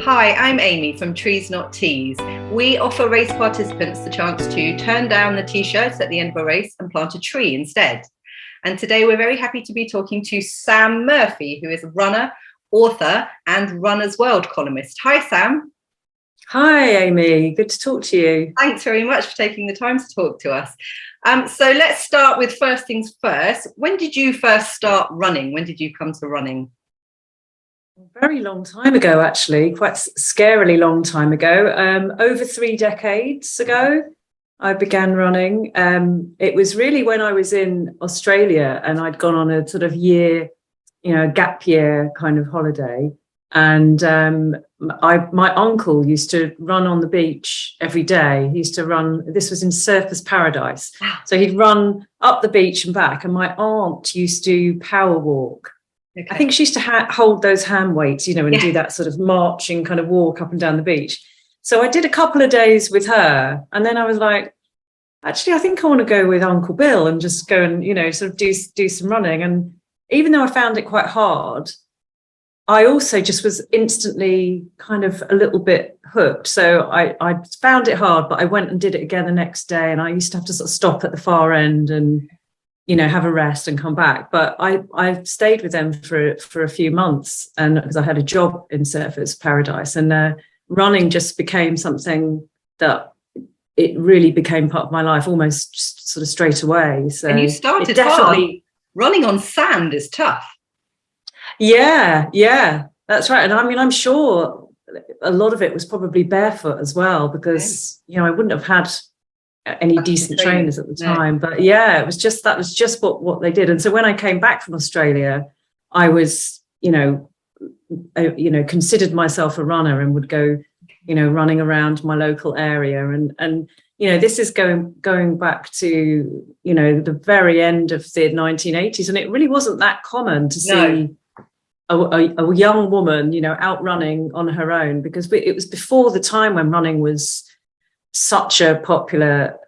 Hi, I'm Amy from Trees Not Tees. We offer race participants the chance to turn down the t-shirts at the end of a race and plant a tree instead. And today we're very happy to be talking to Sam Murphy, who is a runner, author and Runner's World columnist. Hi, Sam. Hi, Amy. Good to talk to you. Thanks very much for taking the time to talk to us. So let's start with first things first. When did you first start running? When did you come to running? A very long time ago, actually, quite scarily long time ago. Over 3 decades ago, I began running. It was really when I was in Australia and I'd gone on a sort of year, gap year kind of holiday. And my uncle used to run on the beach every day. He used to run, this was in Surfers Paradise. So he'd run up the beach and back. And my aunt used to power walk. Okay. I think she used to hold those hand weights, and do that sort of marching kind of walk up and down the beach. So I did a couple of days with her. And then I was like, actually, I think I want to go with Uncle Bill and just go and, sort of do some running. And even though I found it quite hard, I also just was instantly kind of a little bit hooked. So I found it hard, but I went and did it again the next day. And I used to have to sort of stop at the far end and, have a rest and come back. But I stayed with them for a few months, and because I had a job in Surfers Paradise, and running just became something that it really became part of my life almost just sort of straight away. So and you started definitely hard. Running on sand is tough. Yeah, that's right. And I mean, I'm sure a lot of it was probably barefoot as well, because, I wouldn't have had any decent trainers at the time. But yeah, that was just what they did. And so when I came back from Australia, I was, considered myself a runner and would go, running around my local area. And this is going back to, the very end of the 1980s. And it really wasn't that common to see a young woman, out running on her own, because it was before the time when running was such a popular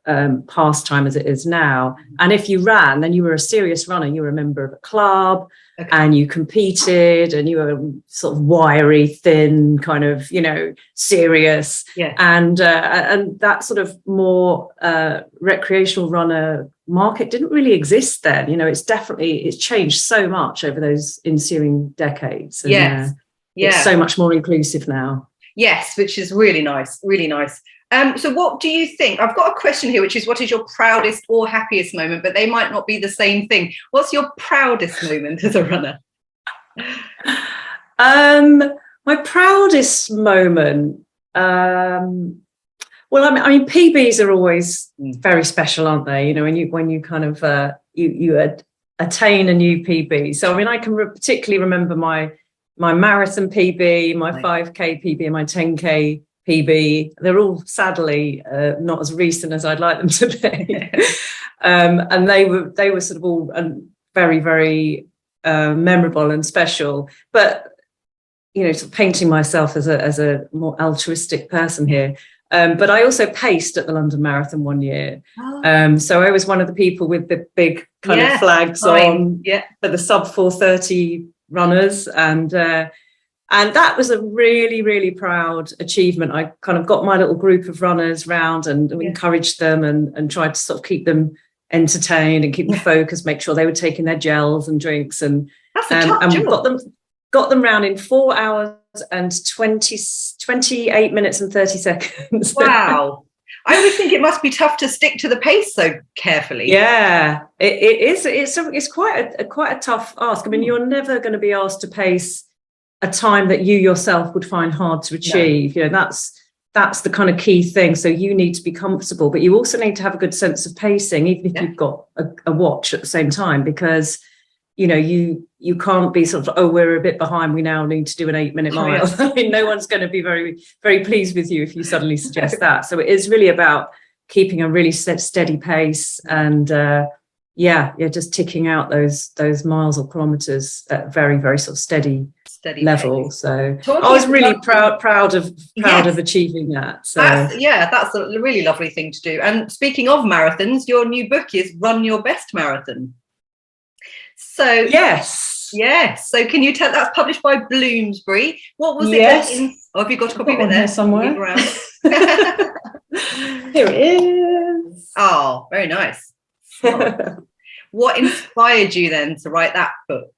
pastime as it is now. And if you ran, then you were a serious runner. You were a member of a club, and you competed, and you were sort of wiry, thin, kind of, serious. Yeah. And that sort of more recreational runner market didn't really exist then. It's changed so much over those ensuing decades. And, yes. It's so much more inclusive now. Yes, which is really nice, really nice. So what do you think? I've got a question here, which is, what is your proudest or happiest moment? But they might not be the same thing. What's your proudest moment as a runner? My proudest moment. Well, I mean, PBs are always very special, aren't they? When you kind of you attain a new PB. So I mean, I can particularly remember my marathon PB, my 5K PB, and my 10K PB. They're all sadly not as recent as I'd like them to be. And they were sort of all very, very memorable and special. But sort of painting myself as a more altruistic person here. But I also paced at the London Marathon one year. So I was one of the people with the big kind of flags on for the sub 4:30 runners, and that was a really, really proud achievement. I kind of got my little group of runners round and encouraged them and tried to sort of keep them entertained and keep them focused, make sure they were taking their gels and drinks, and got them round in 4 hours and 28 minutes and 30 seconds. Wow. I would think it must be tough to stick to the pace so carefully. Yeah, it is. It's quite a tough ask. I mean, you're never going to be asked to pace a time that you yourself would find hard to achieve. No. That's the kind of key thing. So you need to be comfortable, but you also need to have a good sense of pacing, even if you've got a watch at the same time, because you can't be sort of, we're a bit behind, we now need to do an 8-minute mile. I mean, no one's going to be very, very pleased with you if you suddenly suggest that. So it is really about keeping a really steady pace and just ticking out those miles or kilometers at very, very sort of steady level. Pace. So I was really proud of achieving that. So that's a really lovely thing to do. And speaking of marathons, your new book is Run Your Best Marathon. So yes, Yes. So can you tell, that's published by Bloomsbury. What was it? Yes. Have you got a copy of it one there here somewhere? Here it is. Oh, very nice. What inspired you then to write that book?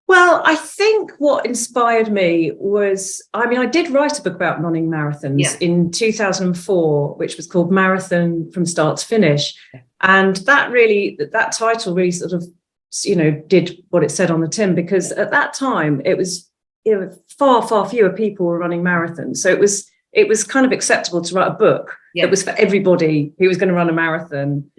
Well, I think what inspired me was, I did write a book about running marathons in 2004, which was called Marathon from Start to Finish. And that title really sort of, did what it said on the tin, because at that time it was, far, far fewer people were running marathons. So it was kind of acceptable to write a book that was for everybody who was going to run a marathon.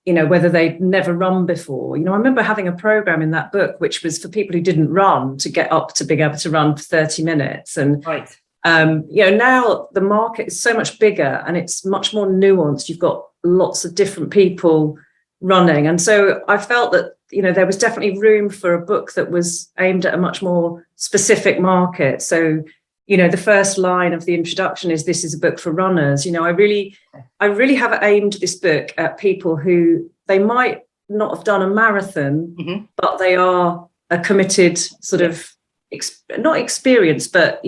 Whether they'd never run before. I remember having a program in that book which was for people who didn't run to get up to being able to run for 30 minutes. And now the market is so much bigger and it's much more nuanced. You've got lots of different people running, and so I felt that there was definitely room for a book that was aimed at a much more specific market. So the first line of the introduction is, "This is a book for runners." I really have aimed this book at people who, they might not have done a marathon, but they are a committed sort of, not experience, but,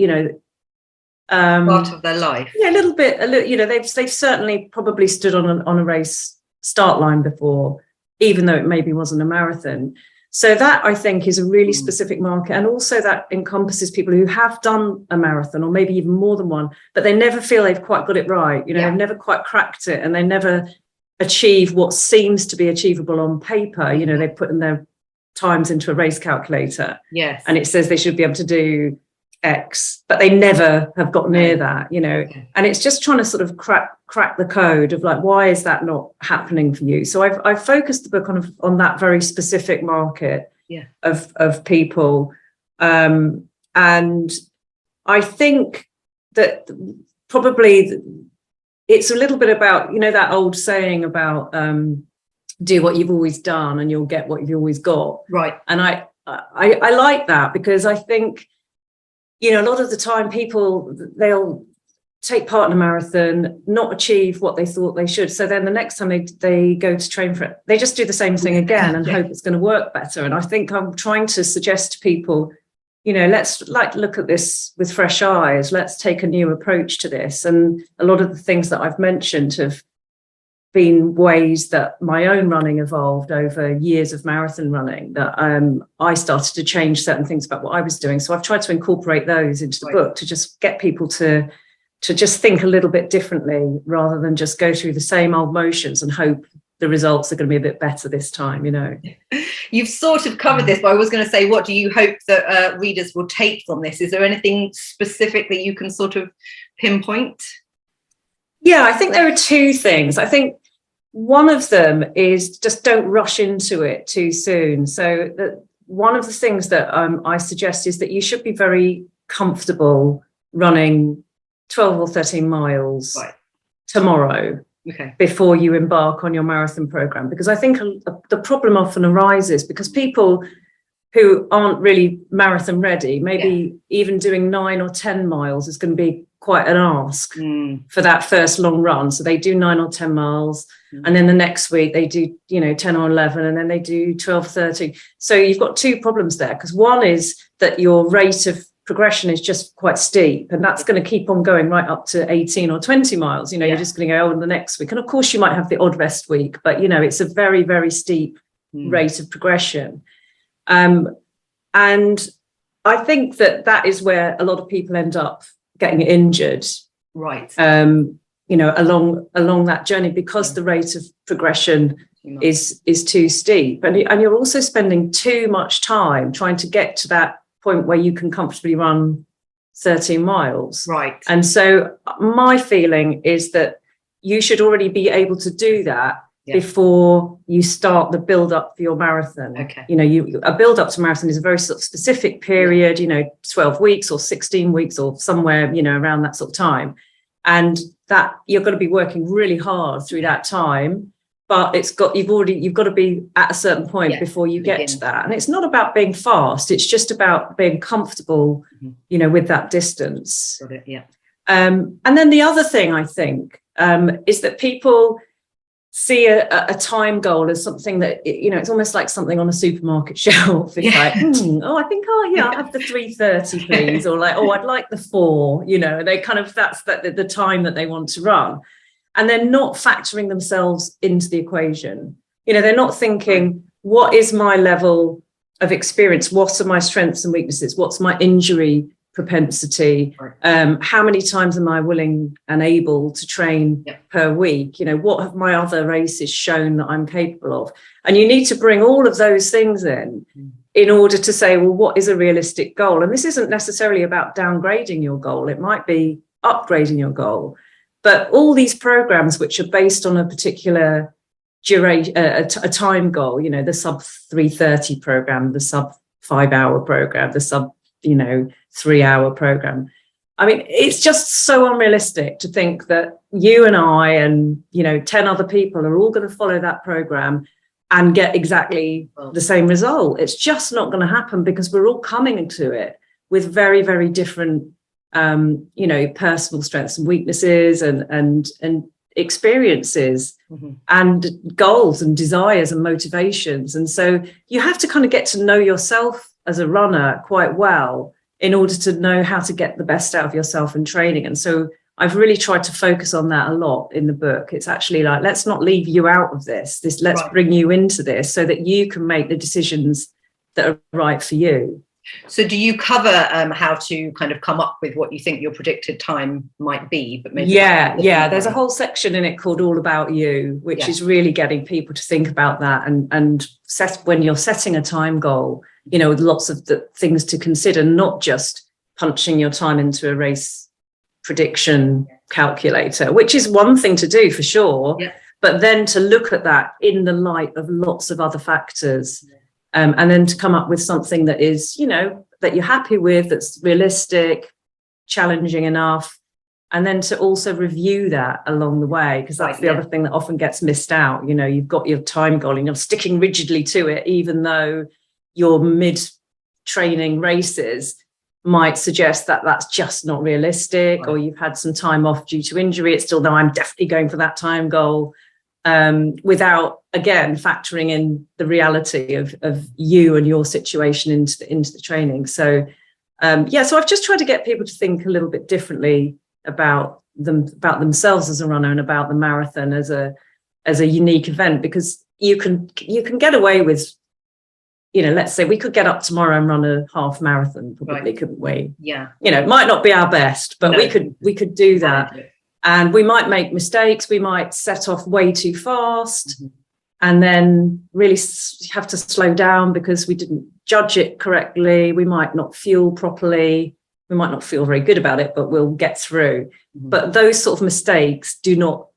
part of their life. Yeah, a little bit, they've certainly probably stood on a race start line before, even though it maybe wasn't a marathon. So that, I think, is a really specific market. And also that encompasses people who have done a marathon, or maybe even more than one, but they never feel they've quite got it right. They've never quite cracked it, and they never achieve what seems to be achievable on paper. They put in their times into a race calculator. Yes. And it says they should be able to do X, but they never have got near that, and it's just trying to sort of crack the code of, like, why is that not happening for you? So I've focused the book on that very specific market of people, and I think that probably it's a little bit about, that old saying about do what you've always done and you'll get what you've always got, right? And I like that, because I think a lot of the time people, they'll take part in a marathon, not achieve what they thought they should. So then the next time they go to train for it, they just do the same thing again and hope it's going to work better. And I think I'm trying to suggest to people, let's look at this with fresh eyes. Let's take a new approach to this. And a lot of the things that I've mentioned have been ways that my own running evolved over years of marathon running, that I started to change certain things about what I was doing. So I've tried to incorporate those into the book to just get people to just think a little bit differently, rather than just go through the same old motions and hope the results are going to be a bit better this time. You've sort of covered this, but I was going to say, what do you hope that readers will take from this? Is there anything specific that you can sort of pinpoint? Yeah, I think there are two things. I think one of them is just don't rush into it too soon. So one of the things that I suggest is that you should be very comfortable running 12 or 13 miles tomorrow before you embark on your marathon program. Because I think the problem often arises because people who aren't really marathon ready, maybe even doing 9 or 10 miles is going to be quite an ask for that first long run. So they do 9 or 10 miles, and then the next week they do 10 or 11, and then they do 12, 13. So you've got two problems there, because one is that your rate of progression is just quite steep, and that's going to keep on going right up to 18 or 20 miles. You're just going to go on the next week, and of course you might have the odd rest week, but it's a very, very steep rate of progression. And I think that is where a lot of people end up getting injured, right? Along that journey, because the rate of progression is too steep, and you're also spending too much time trying to get to that point where you can comfortably run 13 miles, right? And so my feeling is that you should already be able to do that before you start the build up for your marathon. A build up to marathon is a very sort of specific period, 12 weeks or 16 weeks or somewhere, around that sort of time. And that you're going to be working really hard through that time, but you've got to be at a certain point before you get to that. And it's not about being fast. It's just about being comfortable, with that distance. Got it, yeah. And then the other thing I think is that people see a time goal as something that, you know, it's almost like something on a supermarket shelf. It's like, I think, I'll have the 3:30 please, or like, I'd like the 4, you know. They kind of, that's the time that they want to run, and they're not factoring themselves into the equation. You know, they're not thinking, what is my level of experience, what are my strengths and weaknesses, what's my injury propensity, how many times am I willing and able to train per week, you know, what have my other races shown that I'm capable of. And you need to bring all of those things in order to say, well, what is a realistic goal? And this isn't necessarily about downgrading your goal, it might be upgrading your goal. But all these programs which are based on a particular duration, a time goal, you know, the sub 3:30 program, the sub 5-hour program, the sub 3-hour program. I mean, it's just so unrealistic to think that you and I and, 10 other people are all going to follow that program and get exactly the same result. It's just not going to happen, because we're all coming to it with very, very different, personal strengths and weaknesses and experiences and goals and desires and motivations. And so you have to kind of get to know yourself as a runner quite well in order to know how to get the best out of yourself in training. And so I've really tried to focus on that a lot in the book. It's actually like, let's not leave you out of this. Let's bring you into this so that you can make the decisions that are right for you. So do you cover how to kind of come up with what you think your predicted time might be? But maybe there's a whole section in it called All About You, which is really getting people to think about that and set, when you're setting a time goal, with lots of the things to consider, not just punching your time into a race prediction calculator, which is one thing to do for sure, but then to look at that in the light of lots of other factors, and then to come up with something that is, that you're happy with, that's realistic, challenging enough, and then to also review that along the way, because that's the other thing that often gets missed out. You've got your time goal and you're sticking rigidly to it, even though your mid-training races might suggest that that's just not realistic, or you've had some time off due to injury. It's still, no, I'm definitely going for that time goal, without, again, factoring in the reality of you and your situation into the training. So, so I've just tried to get people to think a little bit differently about themselves as a runner and about the marathon as a unique event, because you can get away with, let's say we could get up tomorrow and run a half marathon, probably, couldn't we? Yeah. It might not be our best, but we could do that. And we might make mistakes. We might set off way too fast and then really have to slow down because we didn't judge it correctly. We might not fuel properly. We might not feel very good about it, but we'll get through. But those sort of mistakes do not,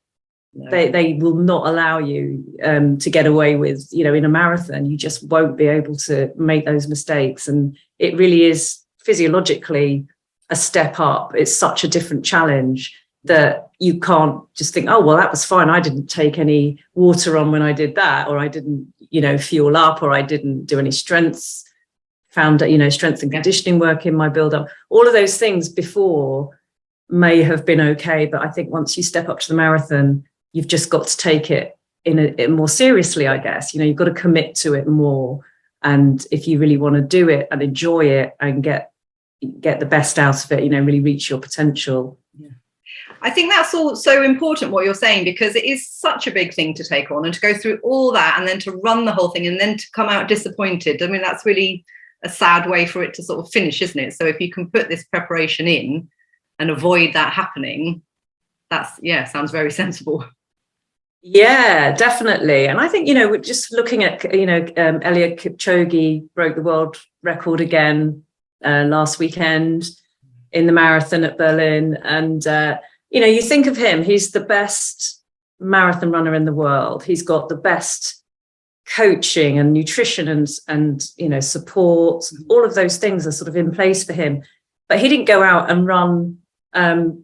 they will not allow you to get away with, in a marathon. You just won't be able to make those mistakes. And it really is physiologically a step up. It's such a different challenge that you can't just think, oh, well, that was fine. I didn't take any water on when I did that, or I didn't, fuel up, or I didn't do any strength and conditioning work in my build-up. All of those things before may have been okay, but I think once you step up to the marathon, you've just got to take it in more seriously, I guess. You've got to commit to it more. And if you really want to do it and enjoy it and get the best out of it, really reach your potential. Yeah. I think that's all so important what you're saying, because it is such a big thing to take on and to go through all that and then to run the whole thing and then to come out disappointed. I mean, that's really a sad way for it to sort of finish, isn't it? So if you can put this preparation in and avoid that happening, sounds very sensible. Yeah, definitely. And I think, we're just looking at, Eliud Kipchoge broke the world record again last weekend in the marathon at Berlin. And, you think of him, he's the best marathon runner in the world. He's got the best coaching and nutrition and support. All of those things are sort of in place for him. But he didn't go out and run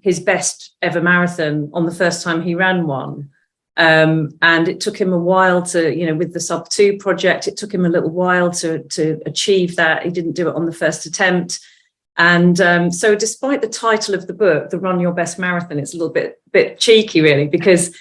his best ever marathon on the first time he ran one. And it took him a while to, with the sub 2 project, it took him a little while to achieve that. He didn't do it on the first attempt. And so despite the title of the book, The Run Your Best Marathon, it's a little bit cheeky, really, because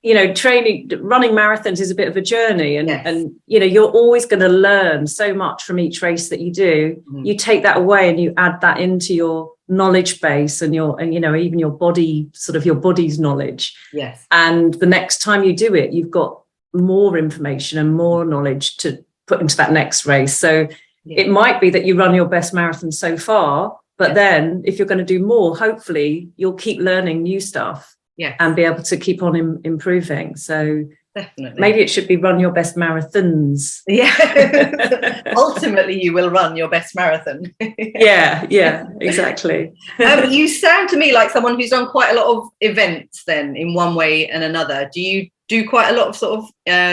running marathons is a bit of a journey, and Yes. and you're always going to learn so much from each race that you do. You take that away and you add that into your knowledge base and even your body, sort of your body's knowledge. Yes. And the next time you do it, you've got more information and more knowledge to put into that next race. So it might be that you run your best marathon so far, but then if you're going to do more, hopefully you'll keep learning new stuff. Yes. And be able to keep on improving. So definitely, maybe it should be run your best marathons. Yeah. Ultimately, you will run your best marathon. yeah, exactly. You sound to me like someone who's done quite a lot of events then, in one way and another. Do you do quite a lot of sort of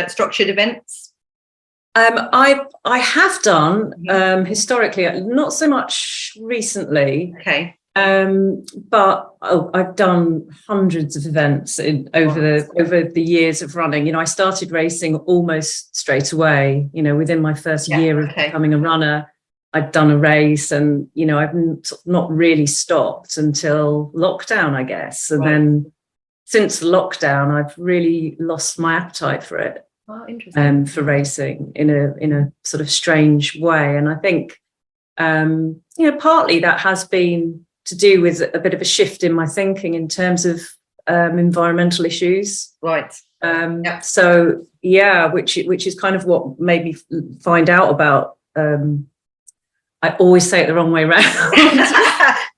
structured events? I have done historically, not so much recently. Okay. But I've done hundreds of events over the years of running. I started racing almost straight away. Within my first year of becoming a runner, I'd done a race, and I've not really stopped until lockdown, I guess. And then since lockdown, I've really lost my appetite for it. Oh, interesting. For racing in a sort of strange way, and I think partly that has been to do with a bit of a shift in my thinking in terms of environmental issues. Right. So which is kind of what made me find out about. I always say it the wrong way around.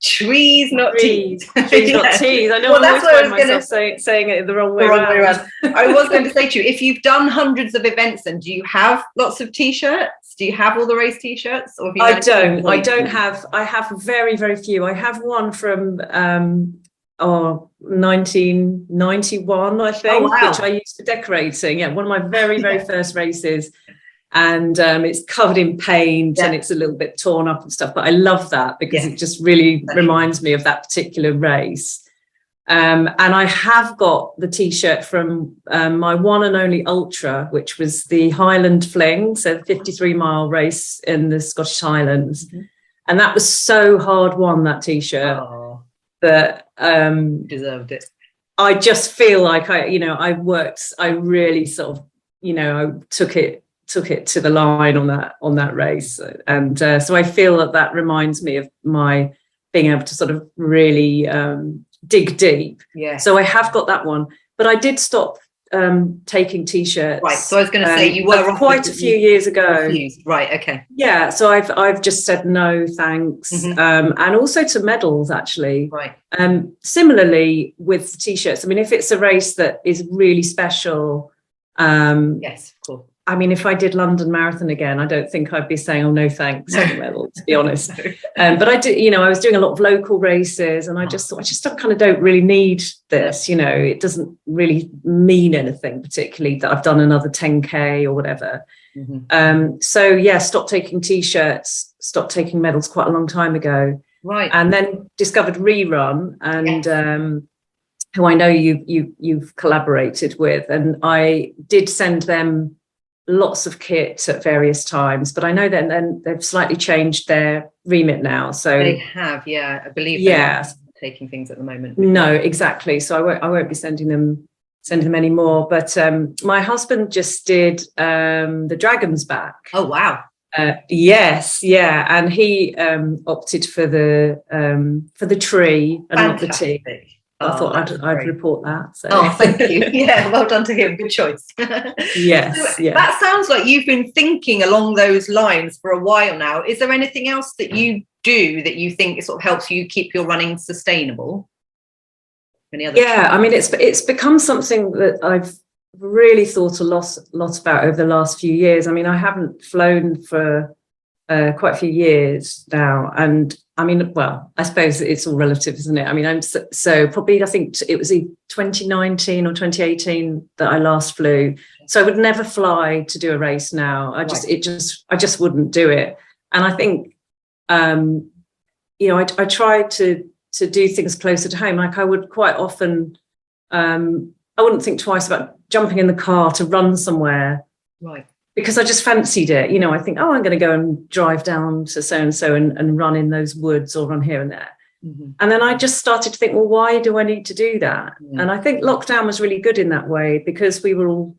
Trees, not teas. Trees, not teas. I know. Well, I always find myself saying it the wrong way around. I was going to say to you, if you've done hundreds of events, then do you have lots of T-shirts? Do you have all the race T-shirts? Or I don't have. I have very, very few. I have one from 1991, I think, which I used for decorating. Yeah, one of my very, very first races. And it's covered in paint and it's a little bit torn up and stuff. But I love that because it just really reminds me of that particular race. And I have got the T-shirt from my one and only ultra, which was the Highland Fling, so 53-mile race in the Scottish Highlands. Mm-hmm. And that was so hard won, that T-shirt, that deserved it. I just feel like I really sort of, I took it to the line on that race. And so I feel that reminds me of my being able to sort of really dig deep. Yeah. So I have got that one, but I did stop taking T-shirts. Right. So I was going to say you were quite a few years ago. Refused. Right. Okay. Yeah. So I've just said no, thanks. Mm-hmm. And also to medals, actually. Right. Similarly with T-shirts. I mean, if it's a race that is really special. Yes, of course. I mean, if I did London Marathon again, I don't think I'd be saying, "Oh no, thanks," medal, to be honest. But I did, I was doing a lot of local races, and I just thought, I don't really need this. It doesn't really mean anything particularly that I've done another 10K or whatever. Mm-hmm. So stopped taking T-shirts, stopped taking medals quite a long time ago. Right. And then discovered ReRun, and who I know you've collaborated with, and I did send them lots of kit at various times, but I know that then they've slightly changed their remit now. So they have, I believe. They're not taking things at the moment. No, exactly. So I won't be sending them anymore. But my husband just did the Dragons back. Oh wow! Yes, and he opted for the tree and not the tea. I thought I'd report that. So. Oh, thank you. Yeah, well done to him. Good choice. Yes. So that sounds like you've been thinking along those lines for a while now. Is there anything else that you do that you think sort of helps you keep your running sustainable? Any other? Yeah, I mean, it's become something that I've really thought a lot about over the last few years. I mean, I haven't flown for quite a few years now, and I mean, well, I suppose it's all relative, isn't it? I mean, I'm so probably, I think it was in 2019 or 2018 that I last flew. So I would never fly to do a race now. I just wouldn't do it. And I think, I try to do things closer to home. Like I would quite often, I wouldn't think twice about jumping in the car to run somewhere. Right. Because I just fancied it. I think, I'm going to go and drive down to so-and-so and run in those woods or run here and there. And then I just started to think, well, why do I need to do that? And I think lockdown was really good in that way, because we were all,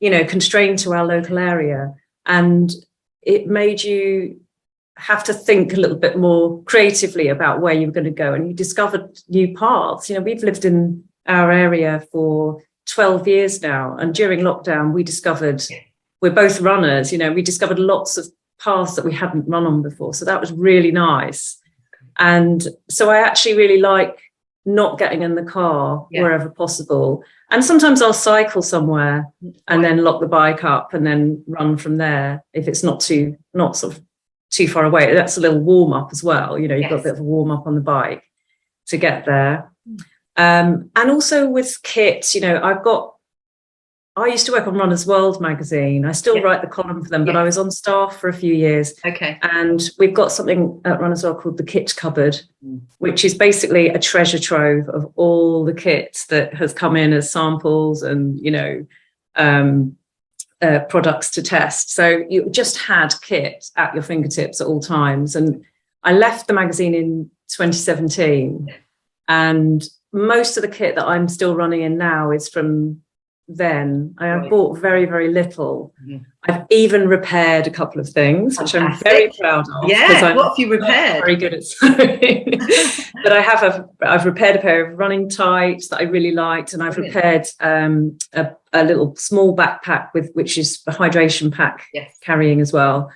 you know, constrained to our local area, and it made you have to think a little bit more creatively about where you were going to go, and you discovered new paths. You know, we've lived in our area for 12 years now, and during lockdown we discovered, we're both runners, you know, we discovered lots of paths that we hadn't run on before, so that was really nice. And so I actually really like not getting in the car wherever possible, and sometimes I'll cycle somewhere and then lock the bike up and then run from there if it's not sort of too far away. That's a little warm up as well, you know, you've got a bit of a warm up on the bike to get there. And also with kit, you know, I used to work on Runner's World magazine. I still write the column for them, but I was on staff for a few years. Okay. And we've got something at Runner's World called the Kit Cupboard, which is basically a treasure trove of all the kits that has come in as samples and, you know, products to test. So you just had kit at your fingertips at all times. And I left the magazine in 2017, and most of the kit that I'm still running in now is from then. I have bought very, very little. I've even repaired a couple of things, which I'm very proud of. Yeah, what have you repaired? Very good at sewing. But I've repaired a pair of running tights that I really liked, and I've repaired a little small backpack which is a hydration pack carrying as well.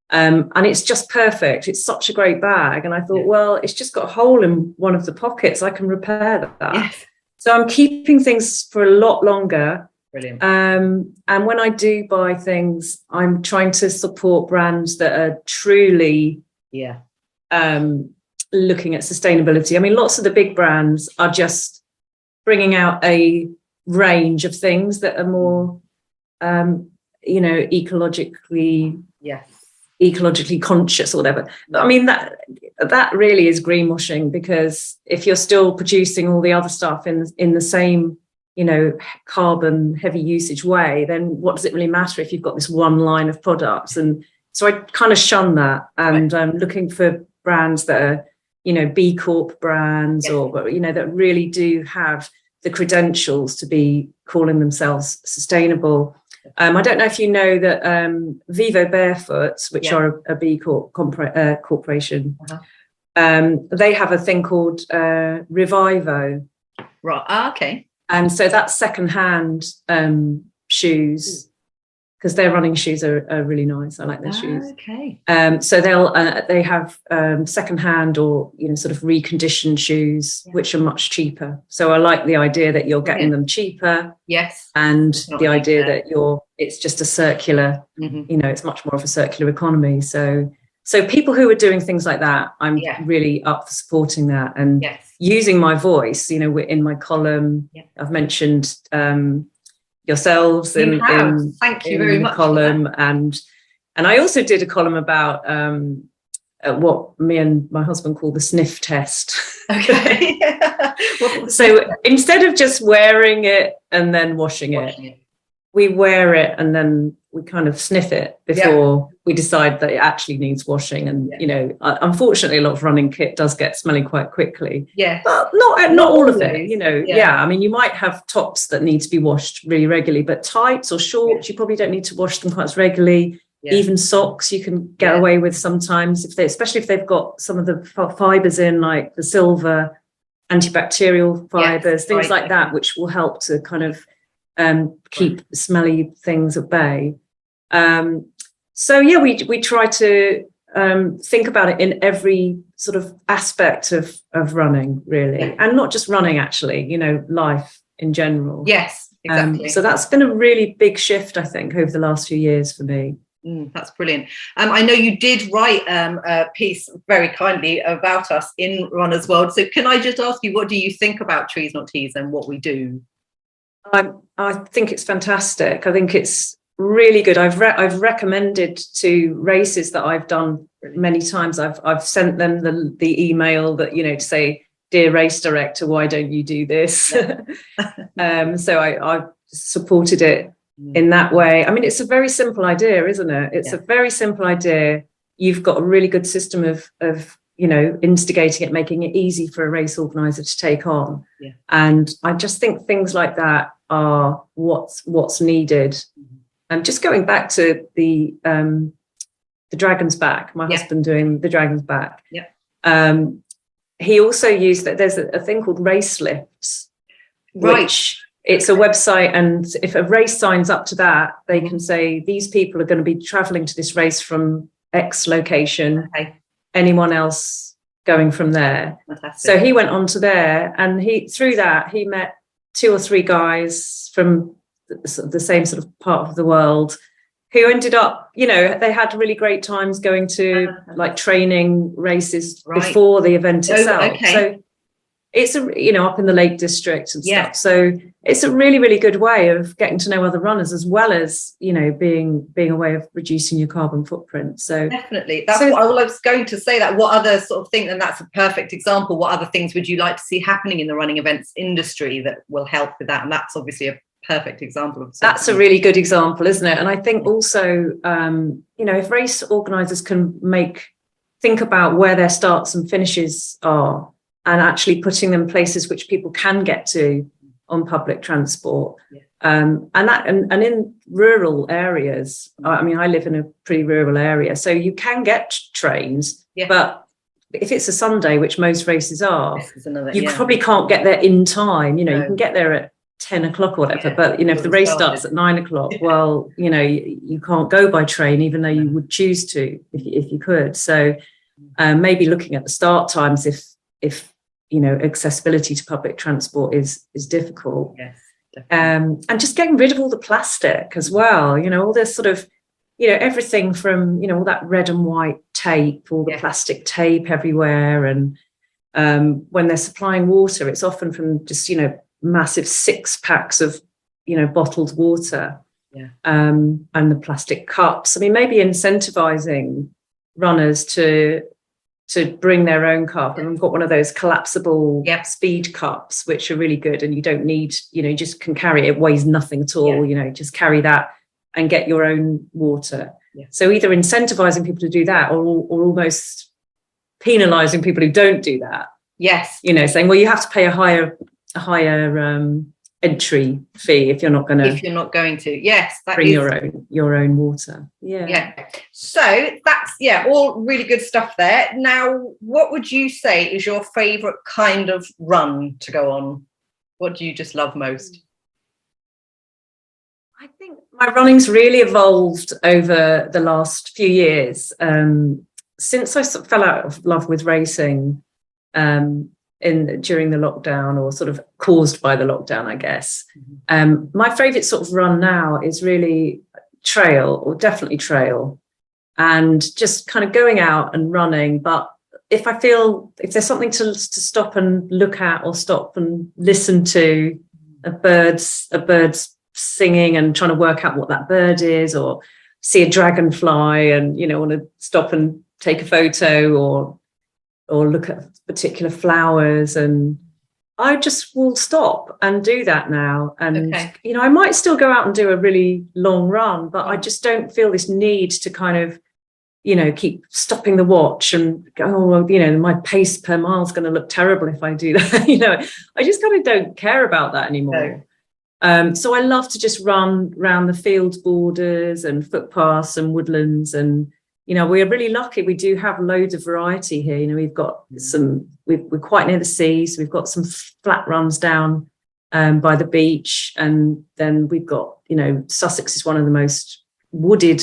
And it's just perfect. It's such a great bag. And I thought, well, it's just got a hole in one of the pockets. I can repair that. Yes. So I'm keeping things for a lot longer. Brilliant. And when I do buy things, I'm trying to support brands that are truly looking at sustainability. I mean, lots of the big brands are just bringing out a range of things that are more, you know, ecologically conscious or whatever. I mean, that really is greenwashing, because if you're still producing all the other stuff in the same, you know, carbon heavy usage way, then what does it really matter if you've got this one line of products? And so I kind of shun that, and I'm looking for brands that are, you know, B-Corp brands or, you know, that really do have the credentials to be calling themselves sustainable. I don't know if you know that Vivobarefoot, which are a B-Corp corporation, they have a thing called Revivo. Right. Okay. And so that's second-hand shoes, because their running shoes are really nice. I like their shoes. Okay. So they have second-hand or, you know, sort of reconditioned shoes, which are much cheaper. So I like the idea that you're getting them cheaper. Yes. And the idea that it's just a circular, you know, it's much more of a circular economy. So people who are doing things like that, I'm really up for supporting that and using my voice. You know, in my column, I've mentioned yourselves in thank you very much column, and I also did a column about what me and my husband call the sniff test. Okay. So instead of just wearing it and then washing it, we wear it and then we kind of sniff it before we decide that it actually needs washing. And you know, unfortunately, a lot of running kit does get smelly quite quickly. Yeah, but not all of it. You know, I mean, you might have tops that need to be washed really regularly, but tights or shorts, you probably don't need to wash them quite as regularly. Even socks, you can get away with sometimes, especially if they've got some of the fibers in, like the silver antibacterial fibers, things like that, which will help to kind of keep smelly things at bay. So we try to think about it in every sort of aspect of running, really, and not just running, actually, you know, life in general. Yes, exactly. So that's been a really big shift, I think, over the last few years for me. That's brilliant. I know you did write a piece very kindly about us in Runner's World. So can I just ask you, what do you think about Trees Not Tees and what we do? I think it's fantastic. I think it's really good. I've recommended to races that I've done many times. I've sent them the email that, you know, to say, dear race director, why don't you do this? So I supported it in that way. I mean, it's a very simple idea, isn't it? It's a very simple idea. You've got a really good system of instigating it, making it easy for a race organizer to take on. Yeah. And I just think things like that are what's needed. Mm-hmm. And just going back to the Dragon's Back, my husband doing the Dragon's Back. Yeah. He also used that. There's a thing called Racelifts, right? Which it's a website, and if a race signs up to that, they can say these people are going to be traveling to this race from X location. Okay. Anyone else going from there? Fantastic. So he went on to there, and through that he met 2 or 3 guys from the same sort of part of the world who ended up, they had really great times going to like training races before the event itself. Okay. So it's up in the Lake District and stuff. So it's a really, really good way of getting to know other runners, as well as being a way of reducing your carbon footprint. So definitely, that's what I was going to say. That what other sort of thing, and that's a perfect example. What other things would you like to see happening in the running events industry that will help with that? And that's obviously a perfect example of something. That's a really good example, isn't it? And I think also, if race organisers can think about where their starts and finishes are, and actually putting them places which people can get to on public transport. And in rural areas, I mean, I live in a pretty rural area, so you can get trains, but if it's a Sunday, which most races are, you probably can't get there in time. You can get there at 10 o'clock or whatever, but if the race starts at 9 o'clock, well, you can't go by train, even though you would choose to if you could. So maybe looking at the start times if accessibility to public transport is difficult. Yes, and just getting rid of all the plastic as well, all this sort of everything from all that red and white tape, all the plastic tape everywhere. And when they're supplying water, it's often from just massive 6 packs of bottled water. And the plastic cups. I mean, maybe incentivizing runners to bring their own cup. And we've got one of those collapsible speed cups, which are really good. And you don't need, you just can carry it. It weighs nothing at all. Just carry that and get your own water. So either incentivizing people to do that, or almost penalizing people who don't do that. Saying, well, you have to pay a higher entry fee if you're not going to bring your own water. So that's all really good stuff there. Now, what would you say is your favorite kind of run to go on? What do you just love most? I think my running's really evolved over the last few years, since I sort of fell out of love with racing during the lockdown, or sort of caused by the lockdown, I guess. My favourite sort of run now is really trail, or definitely trail, and just kind of going out and running. But if there's something to stop and look at, or stop and listen to, a bird's singing and trying to work out what that bird is, or see a dragonfly and want to stop and take a photo, or look at particular flowers, and I just will stop and do that now. And I might still go out and do a really long run, but I just don't feel this need to kind of keep stopping the watch and go, my pace per mile is going to look terrible if I do that. I just kind of don't care about that anymore. So I love to just run around the field borders and footpaths and woodlands. And we're really lucky. We do have loads of variety here. We've got we're quite near the sea, so we've got some flat runs down by the beach. And then we've got, Sussex is one of the most wooded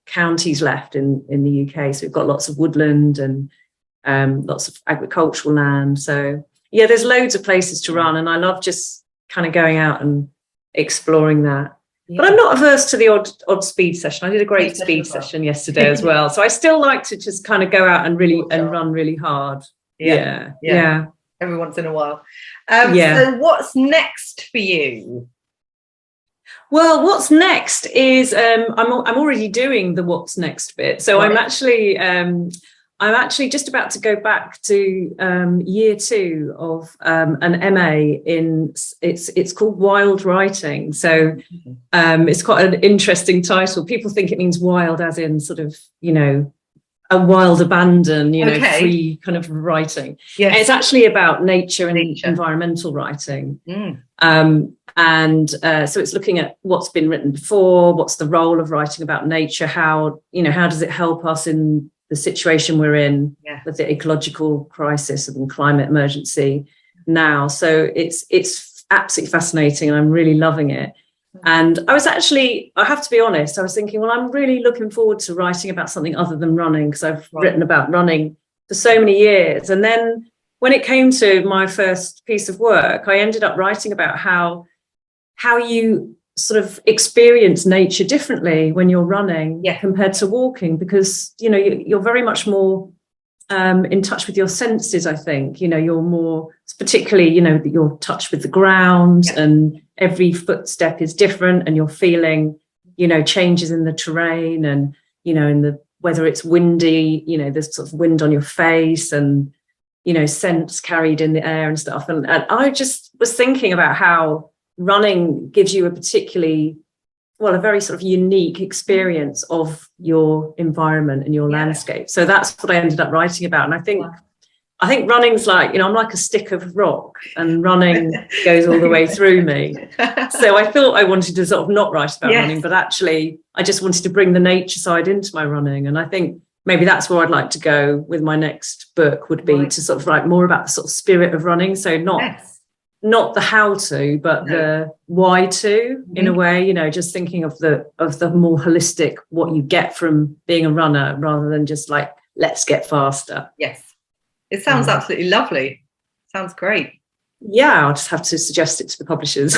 counties left in the UK. So we've got lots of woodland and lots of agricultural land. So there's loads of places to run. And I love just kind of going out and exploring that. But I'm not averse to the odd speed session. I did a great speed session yesterday as well. So I still like to just kind of go out and run really hard. Yeah. Every once in a while. So what's next for you? Well, what's next is I'm already doing the what's next bit. So I'm actually just about to go back to year 2 of an MA in it's called Wild Writing. So it's quite an interesting title. People think it means wild as in sort of a wild abandon, Okay. free kind of writing. Yes. It's actually about nature and environmental writing. So it's looking at what's been written before, what's the role of writing about nature, how does it help us in the situation we're in with the ecological crisis and climate emergency now. So it's absolutely fascinating, and I'm really loving it. And I have to be honest, I was thinking, well, I'm really looking forward to writing about something other than running, because I've written about running for so many years. And then when it came to my first piece of work, I ended up writing about how you sort of experience nature differently when you're running compared to walking, because, you're very much more in touch with your senses, I think. You're more, particularly, you're touch with the ground, and every footstep is different, and you're feeling, changes in the terrain, and, in the, whether it's windy, there's sort of wind on your face, and, scents carried in the air and stuff. And I just was thinking about how running gives you a very sort of unique experience of your environment and your landscape. So that's what I ended up writing about. And I think running's like, I'm like a stick of rock, and running goes all the way through me. So I thought I wanted to sort of not write about running, but actually I just wanted to bring the nature side into my running. And I think maybe that's where I'd like to go with my next book, would be to sort of write more about the sort of spirit of running. So not the how to, but the why to, in a way, just thinking of the more holistic, what you get from being a runner, rather than just like, let's get faster. Yes. It sounds absolutely lovely. Sounds great. Yeah, I'll just have to suggest it to the publishers.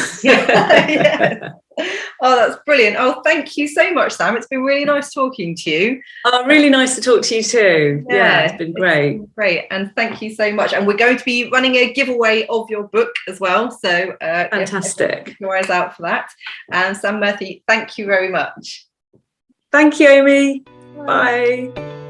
Oh, that's brilliant. Oh, thank you so much, Sam. It's been really nice talking to you. Oh, really nice to talk to you too. Yeah, it's been great. Great. And thank you so much. And we're going to be running a giveaway of your book as well. So fantastic. Keep your eyes out for that. And Sam Murphy, thank you very much. Thank you, Amy. Bye.